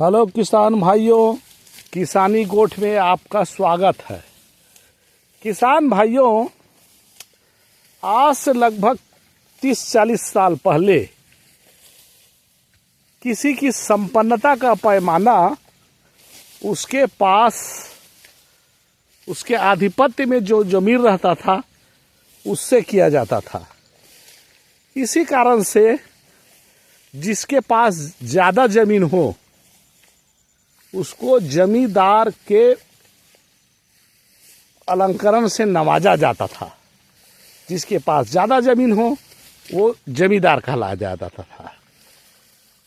Hello किसान भाइयों, किसानी गोठ में आपका स्वागत है। किसान भाइयों, आज से लगभग 30-40 साल पहले किसी की संपन्नता का पैमाना उसके पास उसके आधिपत्य में जो जमीन रहता था उससे किया जाता था। इसी कारण से जिसके पास ज़्यादा जमीन हो उसको जमींदार के अलंकरण से नवाजा जाता था। जिसके पास ज़्यादा जमीन हो वो जमींदार कहलाया जाता था,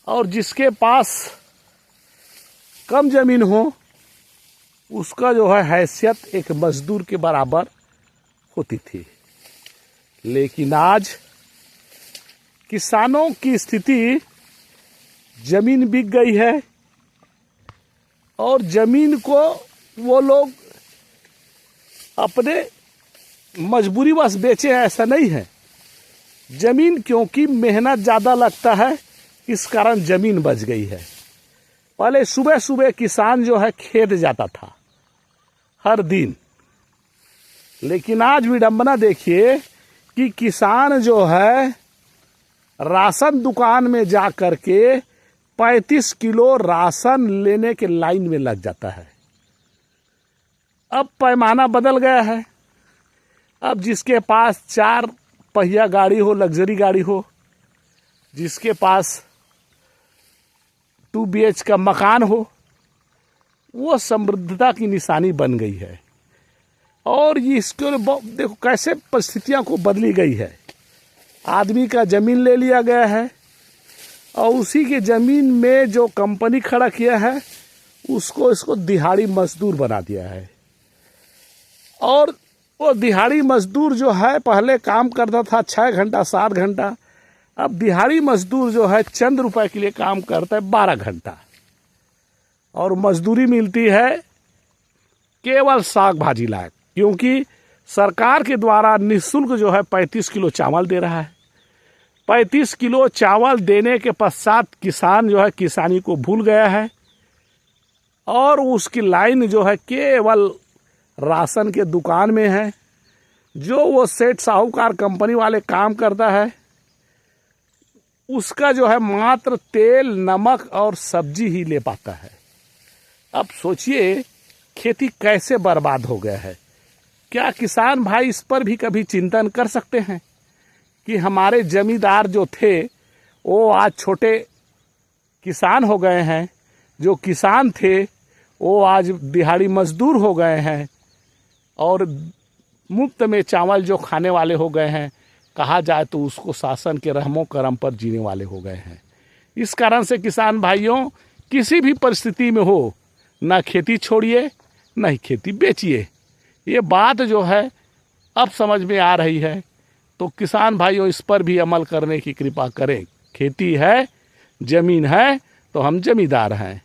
और जिसके पास कम जमीन हो उसका जो है हैसियत एक मजदूर के बराबर होती थी। लेकिन आज किसानों की स्थिति, जमीन बिक गई है और जमीन को वो लोग अपने मजबूरी बस बेचे हैं, ऐसा नहीं है। जमीन क्योंकि मेहनत ज़्यादा लगता है, इस कारण जमीन बच गई है। पहले सुबह सुबह किसान जो है खेत जाता था हर दिन, लेकिन आज विडंबना देखिए कि किसान जो है राशन दुकान में जा कर के 35 किलो राशन लेने के लाइन में लग जाता है। अब पैमाना बदल गया है। अब जिसके पास 4 पहिया गाड़ी हो, लग्जरी गाड़ी हो, जिसके पास 2 BH का मकान हो, वो समृद्धता की निशानी बन गई है। और ये इसके देखो कैसे परिस्थितियां को बदली गई है। आदमी का जमीन ले लिया गया है और उसी के जमीन में जो कंपनी खड़ा किया है इसको दिहाड़ी मजदूर बना दिया है। और वो दिहाड़ी मजदूर जो है पहले काम करता था 6 घंटा 7 घंटा, अब दिहाड़ी मजदूर जो है चंद रुपए के लिए काम करता है 12 घंटा, और मजदूरी मिलती है केवल साग भाजी लायक। क्योंकि सरकार के द्वारा निःशुल्क जो है 35 किलो चावल दे रहा है। 35 किलो चावल देने के पश्चात किसान जो है किसानी को भूल गया है और उसकी लाइन जो है केवल राशन के दुकान में है। जो वो सेठ साहूकार कंपनी वाले काम करता है उसका जो है मात्र तेल, नमक और सब्जी ही ले पाता है। अब सोचिए खेती कैसे बर्बाद हो गया है। क्या किसान भाई इस पर भी कभी चिंतन कर सकते हैं कि हमारे जमींदार जो थे वो आज छोटे किसान हो गए हैं, जो किसान थे वो आज दिहाड़ी मजदूर हो गए हैं और मुफ्त में चावल जो खाने वाले हो गए हैं, कहा जाए तो उसको शासन के रहमो करम पर जीने वाले हो गए हैं। इस कारण से किसान भाइयों, किसी भी परिस्थिति में हो, ना खेती छोड़िए ना ही खेती बेचिए। ये बात जो है अब समझ में आ रही है, तो किसान भाइयों इस पर भी अमल करने की कृपा करें। खेती है, जमीन है तो हम जमींदार हैं।